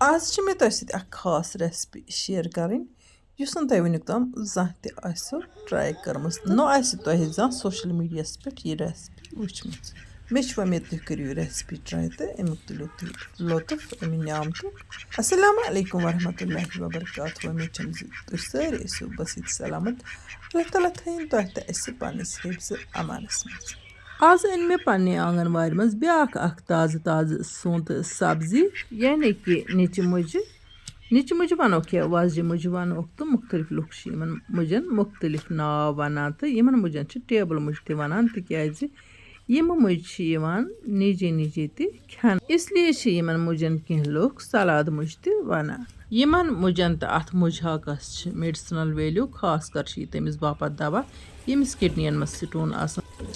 आज छ में तोह सत खास रेसिपी शेयर करें युस नों वुनिक तम जह तह ट्राई कर्म नो तोह जह सोशल मीडिया पे यह रेसिपी वुचम मे वमेद तुह करो रेसिपी ट्राई तो अमुक तुलो तुह लुत्फ अमि न्यामतुक अस्सलाम वालेकुम वरहमतुल्लाहि वबरकातुहू उम्मीद छम तुह सारे ٲسِو बसित सलामत अल्लाह ताला थैन तोह तो अस पन्निस हिफ्ज़ अमानस मज आज अन मे पन्ने आंगनवाड़ी मज ब्याक अख ताज़ ताज़ सोंत सब्जी यानी कि निच मुज वनोक या वजि मुज वनोक तो मुख्तलिफ लुक मुजन मुख्तलिफ नाव वनान तो यमन मुजन टेबल मुज त वनान तिक्याज यम मुज निजे निजे त खान इसलिए यमन मुजन कह लुक सलाद मुज त वनान यमन मुजन तो अथ मुज हाकस मेडिसिनल वैल्यू खास कर तमिस बापत दवा यमिस किडनियन मज स्टोन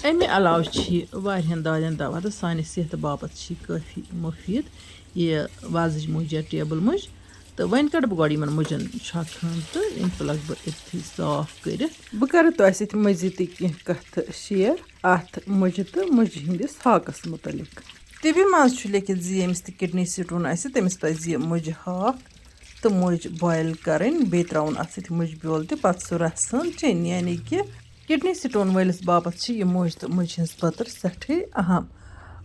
अमे अलाव वारियन दादन दवा तो सानि सेहत बापत काफ़ी मुफीद यह वजि मुज या टेबल मुज तो वन कड़ बह गो मुजन छकन तो इन लग बह इतनी साफ कर बह कर तुह सत मजीद कह कथ शेयर अथ मुज तो मुज हंदिस हाकस मुतलिक टिबी मज लिखित यमिस किडनी स्टोन तमिस पज मुज हाक तो मुज बॉयल करें बे त्राउन अत सत मुज ब्योल तो पत सह रसन चेन यानी कि किडनी स्टोन वलिस बापत यह मुज तो मुज हज पतर सठे अहम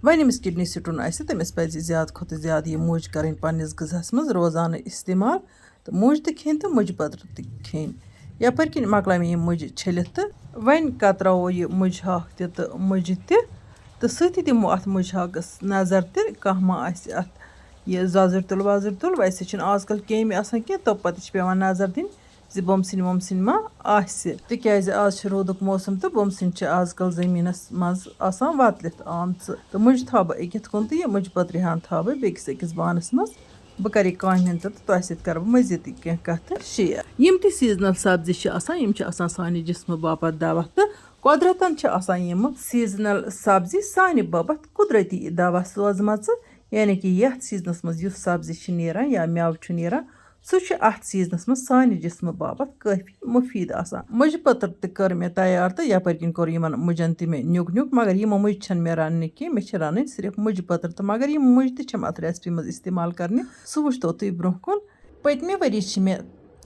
वन यमिस किडनी स्टोन तमिस पज ज्यादा खुद ज्यादा यह मुज करें पन्निस ग़िज़ास मज रोजाना इस्तेमाल तो मुज त खेन तो मुज पतर त खेन यपर किन मकला मे यह मुज छलित तो वन कतरावो यह मुज हाक तो मुज तो सती दिमो अत मुज हाकस नजर तो कह मा अत यह जाजुर तुल वैसे आजकल केम कह तो पत पेवान नजर दिन बोमसिन मा तिक्याज आज रोदुक मौसम तो बोमसिन आजकल जमीनस मज वतलित आमच तो मुज था बह अकित कुन तो यह मुज पत्र हन था बह बेकिस अकिस बानस मज बह कर कान तो तुह सत कर मजीद कह कथ शेयर यम ती सीजनल सब्जी सानि जिस्म बापत दवा तो कुदरतन यम सीजनल सब्जी सानि बापत कुदरती दवा सोजमच यानी कि यथ सीजनस मज युस सब्जी नेरान या मेव नेरान सह अत सीजनस मज सानि जिस्म बापत काफ़ी मुफीद मुज पत्र त कर मे तैयार तो यपर किन कोर यमन मुजन त मे न्युक मगर यम मुज छन मे रन कह मे रन सिर्फ मुज पत्र तो मगर यम मुज तम अत रेसिपी मज इस्तेमाल करने सह वुचतो तुह ब्रोह कुन पतमे वरी मे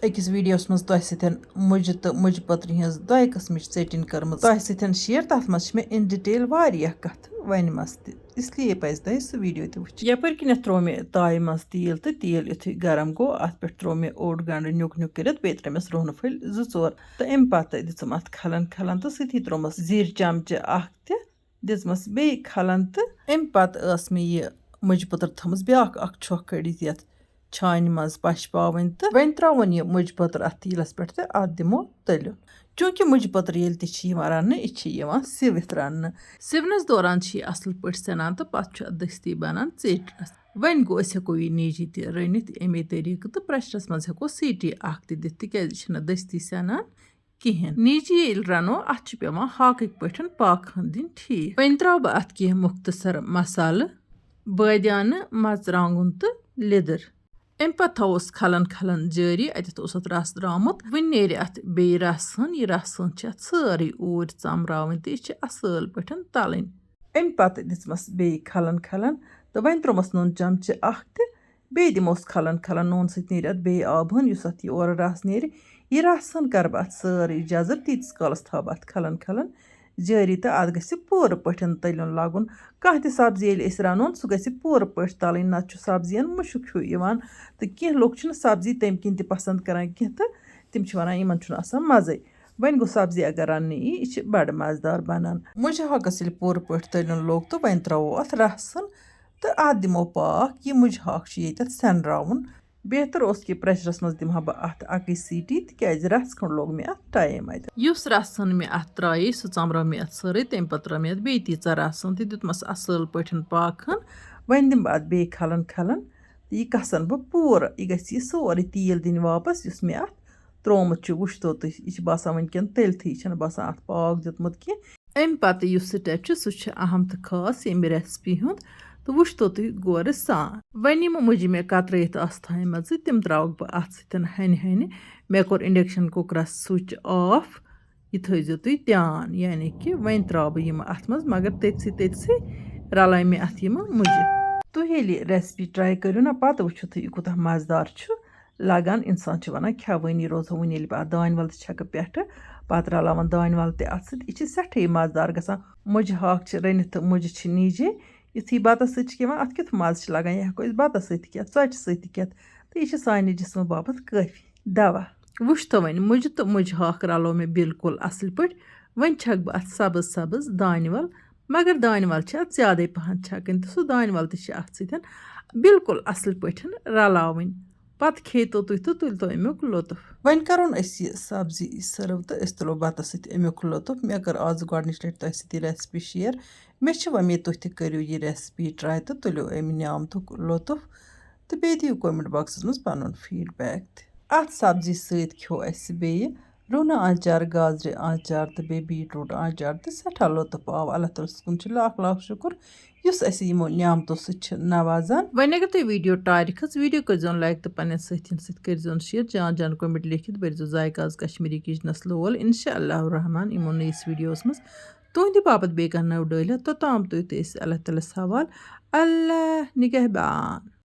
अकिस वीडियोस मज तुह सत मुज तो मुज पत्र हज दो किस्म सेटिंग कर्म तुह सत शेयर तथ मज मे इन डिटेल वारिया कथ वन मज इसलिए पज तुह सह वीडियो त वुच यपर किन त्रो मे ताय मज तेल तो तेल युथु गरम गो अत पे त्रो मे ओड गंड न्युक कर बे त्रमस रोहन फल जोर तो अम पत दिम अत खलन तो सती त्रोमस जीर चमच अख दिमस बे खलन तो अम पत मे यह मुज पत्र थमस ब्याक अख छोख कड़ित ये छान मज पश पावन तो वन त्रावन यह मुज पत्र अत तेलस पे तो अत दिमो तलन चूंकि मुज पत्र ये रन यह सिवित रन सिवनस दौरान असल पे सनान तो पत दस्ती बनान चेटस वन गो हेको यह निजी त रनित अमे तरीक तो प्रेशरस मज हेको सीटी अख दित तिक्याज दस्ती सनान कहें निजी ये रनो अत पेवान हाकक पे पाक दिन ठीक वन त्रा बह अत कह मुख्तसर मसाल बादियान मर्चांगुन तो लिदर अम पे थोस खलन जारी अत रस द्रामुत वन नेर अत बे रसन यह रसन अत सारे ऊर चमरावन तो यह असल पे तलन अम पे दिमस बे खलन तो वन त्रोमस नून चमच अख बे दिमोस खलन नून सत नेर अत बे आबन युस अत यह रस नेर यह रसन कर बह अत सारे जजर तीस कालस था अत खलन जारी तो अत गि पूर पे तलन लगुन कह त सब्जी ये रनोन सह गि पूर पे तलन नत सब्जियन मुशुक हूँ तो कह लोग सब्जी तम किन त पसंद कर कह तो तम वन इन मजे वन गो सब्जी अगर रन यह बड़ मजेदार बनान मुझ हाकस पूर पे तलन लोग तो वन त्रो अत रसन तो अत दिमो पाक यह मुझ हाक ये सनरावन बेहतर कि प्रेशरस मज दिमा बह अत अक सीटी तिक्याज रस खंड लोग मे अत टाइम अत युस रसन मे अत त्राये सह चमराव मे अत सारे तम पे त्रा मे अत बे तीचा रसन तो दितमस असल पे पाकन वन दिम अत बे खलन यह कसन बह पूर यह गि सोरे तेल दिन वापस युस मे अत त्रोमुत वुचतो तुह यह बासान वनकन तलथी यह बासान अत पाक दितमुत कह अम पे युस स्टेप सह अहम तो खास यम रेसिपी हुंद तो वुचतो तुह गोर सान वन यम मुझ मे कतरत थाम तम त्रावक बह अत सत हन मे कोर इंडक्शन कुकरस स्विच ऑफ यह थो तुह ध्यान यानी कि वन त्रा बह यम अत मज मगर तथसी रलाय मे अत यम मुझ تُہۍ ییٚلہِ یہِ ریسپی ٹراے کٔرِو نا پَتہٕ وٕچھِو تُہۍ یہِ کوٗتاہ مَزٕدار چھُ لگان اِنسان چھُ وَنان کھٮ۪وٲنی روزہو وٕنہِ ییٚلہِ بہٕ اَتھ دانہِ وَل تہِ چھَکہٕ پٮ۪ٹھٕ پَتہٕ رلاوان دانہِ وَل تہِ اَتھ سۭتۍ یہِ چھِ سٮ۪ٹھاہ مَزٕدار گژھان مُجہِ ہاکھ چھِ رٔنِتھ تہٕ مُجہِ چھِ نیٖجے یُتھُے بَتَس سۭتۍ چھِ کھٮ۪وان اَتھ کیُتھ مَزٕ چھُ لگان یہِ ہٮ۪کو أسۍ بَتَس سۭتۍ تہِ کھٮ۪تھ ژۄچہِ سۭتۍ تہِ کھٮ۪تھ تہٕ یہِ چھِ سانہِ جِسمہٕ باپَتھ کٲفی دَوا وٕچھتو وۄنۍ مُجہِ تہٕ مُجہِ ہاکھ رلو مےٚ بِلکُل اَصٕل پٲٹھۍ وۄنۍ چھَکہٕ بہٕ اَتھ سبٕز سبٕز دانہِ وَل مگر دانہِ وَل چھِ اَتھ زیادَے پَہَن چھَکٕنۍ تہٕ سُہ دانہِ وَل تہِ چھِ اَتھ سۭتۍ بِلکُل اَصٕل پٲٹھۍ رلاوٕنۍ پَتہٕ کھیٚتو تُہۍ تہٕ تُلتو اَمیُک لطف وۄنۍ کَرون أسۍ یہِ سبزی سٔرٕو تہٕ أسۍ تُلو بَتَس سۭتۍ اَمیُک لطف مےٚ کٔر آز گۄڈنِچ لَٹہِ تۄہہِ سۭتۍ یہِ ریسپی شِیَر مےٚ چھِ وۄمید تُہۍ تہِ کٔرِو یہِ ریسپی ٹراے تہٕ تُلِو اَمہِ نعمتُک لطف تہٕ بیٚیہِ دِیِو کومٮ۪نٛٹ باکسَس منٛز پَنُن فیٖڈبیک تہِ اَتھ سبزی سۭتۍ کھیوٚو اَسہِ بیٚیہِ رُہنہٕ آنچار گازرِ آنچار تہٕ بیٚیہِ بیٖٹروٗٹ آنچار تہٕ سٮ۪ٹھاہ لطف آو اللہ تعالیٰ ہَس کُن چھُ لاکھ لاکھ شُکُر یُس اَسہِ یِمو نعمتو سۭتۍ چھِ نوازان وۄنۍ اگر تُہۍ ویٖڈیو ٹارِ کھٔژ ویٖڈیو کٔرۍزیون لایک تہٕ پنٛنٮ۪ن سٲتھیَن سۭتۍ کٔرۍزیون شِیر جان جان کومٮ۪نٛٹ لیکھِتھ بٔرۍزیو ذایقاز کشمیٖری کِچنَس لول اِنشاء اللہ الرحمان یِمو نٔیِس ویٖڈیوَس منٛز تُہنٛدِ باپَتھ بیٚیہِ کانٛہہ نٔو ڈٲلِتھ توٚتام تُہۍ تہِ أسۍ اللہ تعالیٰ ہَس حوال اللہ نِگہبان